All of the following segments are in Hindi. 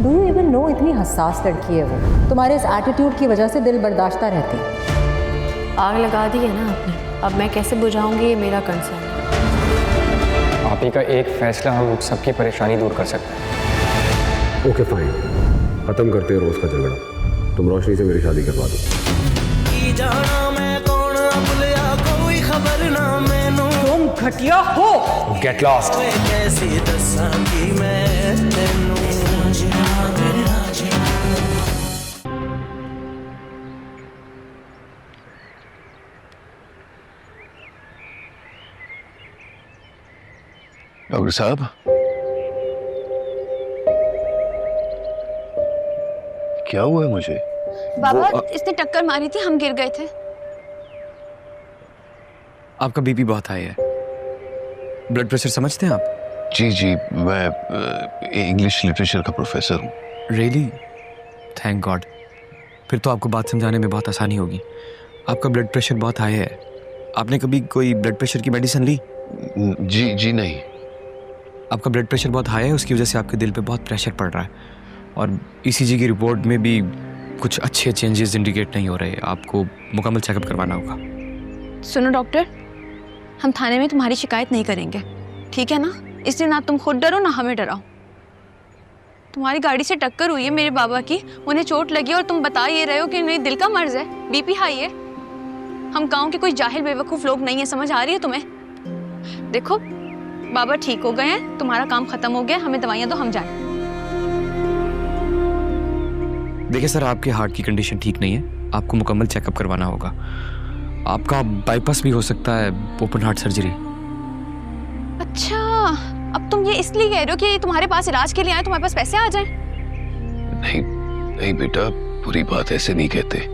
डू यू इवन नो इतनी हसास लड़की है वो। तुम्हारे इस एटीट्यूड की वजह से दिल बर्दाश्ता रहती। आग लगा दी है ना आपने, अब मैं कैसे बुझाऊंगी ये मेरा कंसर्न है। आप ही का एक फैसला हम सबकी परेशानी दूर कर सकते हैं। ओके फाइन, खत्म करते हैं रोज का झगड़ा। तुम रोशनी से मेरी शादी करवा दो। तुम घटिया हो। Get lost. डॉक्टर साहब, क्या हुआ है मुझे? बाबा इसने टक्कर मारी थी, हम गिर गए थे। आपका बीपी बहुत हाई है। ब्लड प्रेशर समझते हैं आप? जी जी, मैं इंग्लिश लिटरेचर का प्रोफेसर हूँ। रियली? Thank God. फिर तो आपको बात समझाने में बहुत आसानी होगी। आपका ब्लड प्रेशर बहुत हाई है। आपने कभी कोई ब्लड प्रेशर की मेडिसिन ली? जी जी नहीं। आपका ब्लड प्रेशर बहुत हाई है, उसकी वजह से आपके दिल पे बहुत प्रेशर पड़ रहा है और ईसीजी की रिपोर्ट में भी कुछ अच्छे चेंजेस इंडिकेट नहीं हो रहे। आपको मुकम्मल चेकअप करवाना होगा। सुनो डॉक्टर, हम थाने में तुम्हारी शिकायत नहीं करेंगे, ठीक है ना? इसलिए ना तुम खुद डरो ना हमें डराओ। तुम्हारी गाड़ी से टक्कर हुई है मेरे बाबा की, उन्हें चोट लगी और तुम बता ये रहे हो कि उन्हें दिल का मर्ज है, बीपी हाई है। हम गांव के कोई जाहिल बेवकूफ लोग नहीं है, समझ आ रही है तुम्हें? देखो बाबा ठीक हो गए हैं, तुम्हारा काम खत्म हो गया, हमें दवाइयां दो, हम जाए। देखिए सर, आपके हार्ट की कंडीशन ठीक नहीं है, आपको मुकम्मल चेकअप करवाना होगा। आपका बाईपास भी हो सकता है, ओपन हार्ट सर्जरी। अच्छा, अब तुम ये इसलिए कह रहे हो कि तुम्हारे पास इलाज के लिए आए, तुम्हारे पास पैसे आ जाएं? नहीं नहीं बेटा, पूरी बात ऐसे नहीं कहते।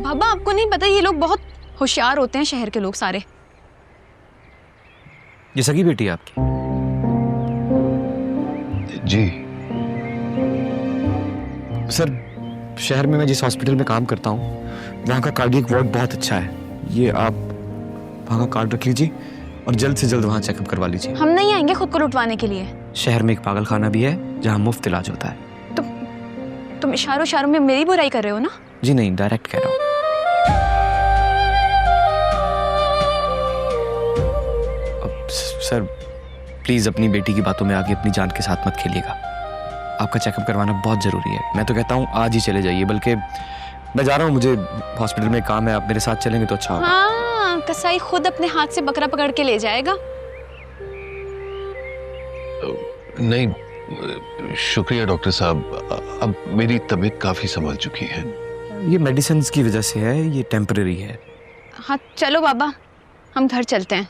बाबा आपको नहीं पता, ये लोग बहुत होशियार होते हैं, शहर के लोग सारे। ये सगी बेटी है आपकी? जी सर, शहर में मैं जिस हॉस्पिटल में काम करता हूँ वहाँ का कार्डियक वार्ड बहुत अच्छा है। ये आप वहाँ का कार्ड रख लीजिए और जल्द से जल्द वहाँ चेकअप करवा लीजिए। हम नहीं आएंगे खुद को लुटवाने के लिए। शहर में एक पागल खाना भी है जहाँ मुफ्त इलाज होता है। तुम इशारों में मेरी बुराई कर रहे हो ना? जी नहीं, डायरेक्ट कह रहा हूँ। सर प्लीज अपनी बेटी की बातों में आगे अपनी जान के साथ मत खेलिएगा। आपका चेकअप करवाना बहुत जरूरी है। मैं तो कहता हूँ आज ही चले जाइए, बल्कि मैं जा रहा हूँ, मुझे हॉस्पिटल में काम है। आप मेरे साथ चलेंगे तो अच्छा होगा। हाँ, कसाई खुद अपने हाथ से बकरा पकड़ के ले जाएगा। नहीं शुक्रिया डॉक्टर साहब, अब मेरी तबीयत काफी संभल चुकी है। ये मेडिसिन की वजह से है, ये टेम्परेरी है। हाँ चलो बाबा, हम घर चलते हैं।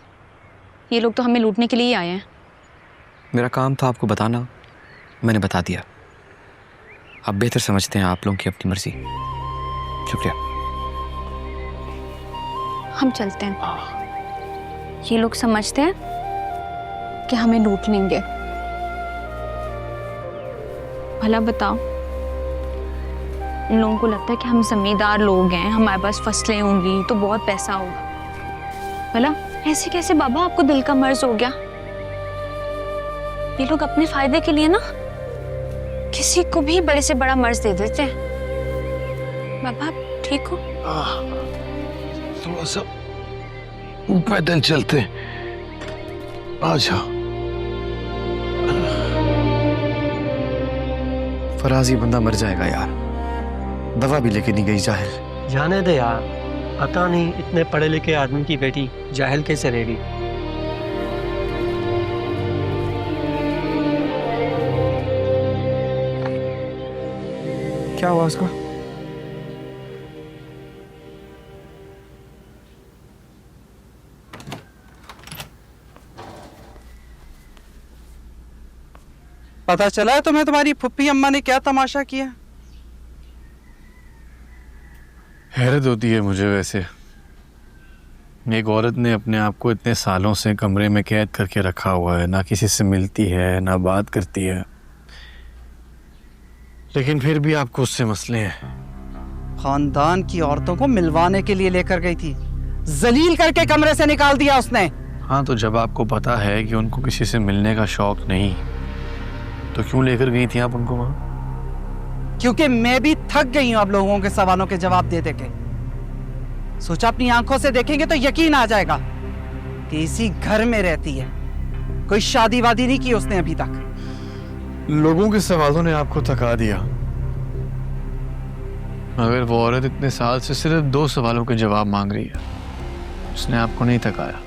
ये लोग तो हमें लूटने के लिए ही आए हैं। मेरा काम था आपको बताना, मैंने बता दिया। आप बेहतर समझते हैं, आप लोगों की अपनी मर्जी। शुक्रिया। हम चलते हैं। ये लोग समझते हैं कि हमें लूट लेंगे। भला बताओ, इन लोगों को लगता है कि हम जमींदार लोग हैं, हमारे पास फसलें होंगी तो बहुत पैसा होगा। भला ऐसे कैसे बाबा आपको दिल का मर्ज हो गया? ये लोग अपने फायदे के लिए ना किसी को भी बड़े से बड़ा मर्ज दे देते हैं। बाबा आप ठीक हो? थोड़ा सा पैदल चलते। आजा। फराज, ये बंदा मर जाएगा यार, दवा भी लेके नहीं गई जाहिल। जाने दे यार, पता नहीं इतने पढ़े लिखे आदमी की बेटी जाहिल कैसे रहेगी। क्या हुआ उसका? पता चला है तुम्हें तुम्हारी फुप्पी अम्मा ने क्या तमाशा किया? हैरत होती है मुझे वैसे। एक औरत ने अपने आप को इतने सालों से कमरे में कैद करके रखा हुआ है, ना किसी से मिलती है ना बात करती है, लेकिन फिर भी आपको उससे मसले हैं। खानदान की औरतों को मिलवाने के लिए लेकर गई थी, जलील करके कमरे से निकाल दिया उसने। हाँ, तो जब आपको पता है कि उनको किसी से मिलने का शौक नहीं, तो क्यों लेकर गई थी आप उनको वहां? क्योंकि मैं भी थक गई हूं आप लोगों के सवालों के जवाब दे दे के। सोचा अपनी आंखों से देखेंगे तो यकीन आ जाएगा कि इसी घर में रहती है, कोई शादी वादी नहीं की उसने अभी तक। लोगों के सवालों ने आपको थका दिया, मगर वो औरत इतने साल से सिर्फ 2 सवालों के जवाब मांग रही है, उसने आपको नहीं थकाया।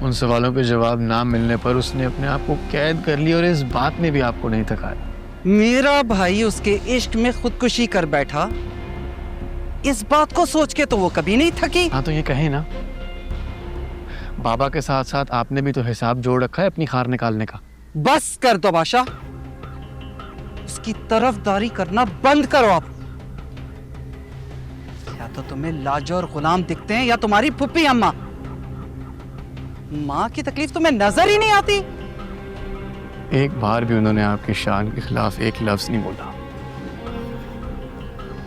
उन सवालों के जवाब ना मिलने पर उसने अपने आप को कैद कर लिया और इस बात ने भी आपको नहीं थकाया। मेरा भाई उसके इश्क में खुदकुशी कर बैठा, इस बात को सोच के तो वो कभी नहीं थकी। हाँ तो ये कहे ना, बाबा के साथ साथ आपने भी तो हिसाब जोड़ रखा है अपनी खार निकालने का। बस कर दो बादशाह, उसकी तरफदारी करना बंद करो आप। या तो तुम्हें लाजोर गुलाम दिखते हैं या तुम्हारी फुप्पी अम्मा। माँ की तकलीफ तुम्हें नजर ही नहीं आती। एक बार भी उन्होंने आपकी शान के खिलाफ एक लफ्ज नहीं बोला,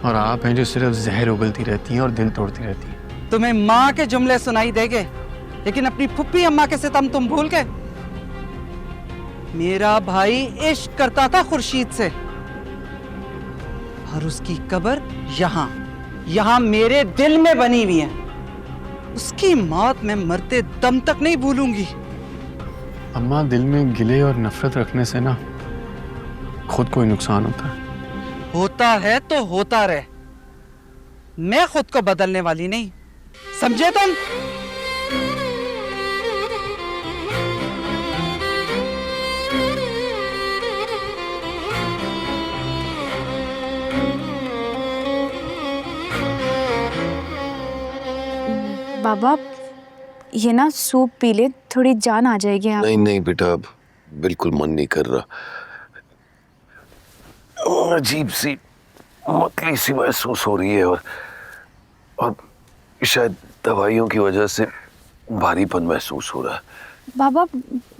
और आप हैं जो सिर्फ जहर उगलती रहती हैं और दिल तोड़ती रहती हैं। तुम्हें माँ के जुमले सुनाई देंगे, लेकिन अपनी फुप्पी अम्मा के सितम तुम भूल गए। मेरा भाई इश्क करता था खुर्शीद से, और उसकी कब्र यहाँ मेरे दिल में बनी हुई है। उसकी मौत मैं मरते दम तक नहीं भूलूंगी। अम्मा, दिल में गिले और नफरत रखने से ना खुद को ही नुकसान होता है। होता है तो होता रहे, मैं खुद को बदलने वाली नहीं, समझे तुम? बाबा ये ना सूप पी ले, थोड़ी जान आ जाएगी। आप नहीं नहीं बेटा, अब बिल्कुल मन नहीं कर रहा। अजीब सी मतली सी महसूस हो रही है, और शायद दवाइयों की वजह से भारीपन महसूस हो रहा है। बाबा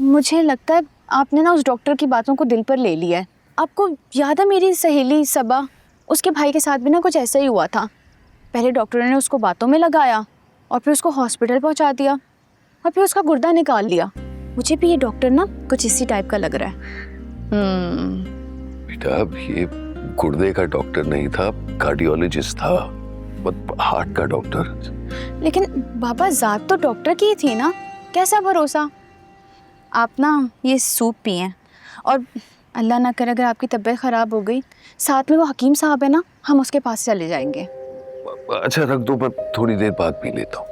मुझे लगता है आपने ना उस डॉक्टर की बातों को दिल पर ले लिया है। आपको याद है मेरी सहेली सबा, उसके भाई के साथ भी ना कुछ ऐसा ही हुआ था। पहले डॉक्टर ने उसको बातों में लगाया और फिर उसको हॉस्पिटल पहुंचा दिया और फिर उसका गुर्दा निकाल लिया। मुझे भी ये डॉक्टर ना कुछ इसी टाइप का लग रहा है। बेटा अब ये गुर्दे का डॉक्टर नहीं था, कार्डियोलॉजिस्ट था, हार्ट का डॉक्टर। लेकिन बाबा जात तो डॉक्टर की ही थी ना, कैसा भरोसा। आप ना ये सूप पिएं, और अल्लाह ना करे अगर आपकी तबीयत ख़राब हो गई, साथ में वो हकीम साहब है ना, हम उसके पास चले जाएंगे। अच्छा रख दो, मैं थोड़ी देर बाद पी लेता हूँ।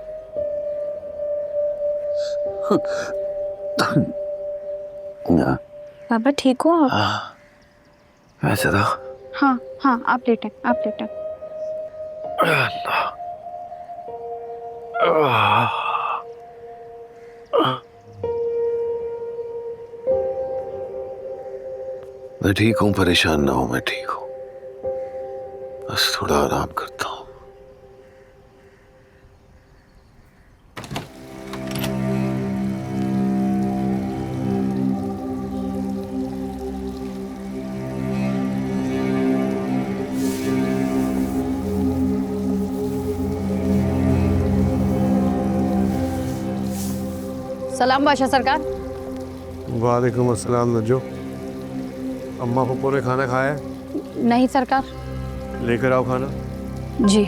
बाबा ठीक हो आप? वैसे तो हाँ हाँ, आप लेटें, आप लेटें। मैं ठीक हूँ, परेशान ना हो, मैं ठीक हूँ, बस थोड़ा आराम करता हूँ। सलाम बादशाह सरकार। वालेकुम अस्सलाम नजो। अम्मा पप्पो ने खाना खाया है? नहीं सरकार। लेकर आओ खाना। जी।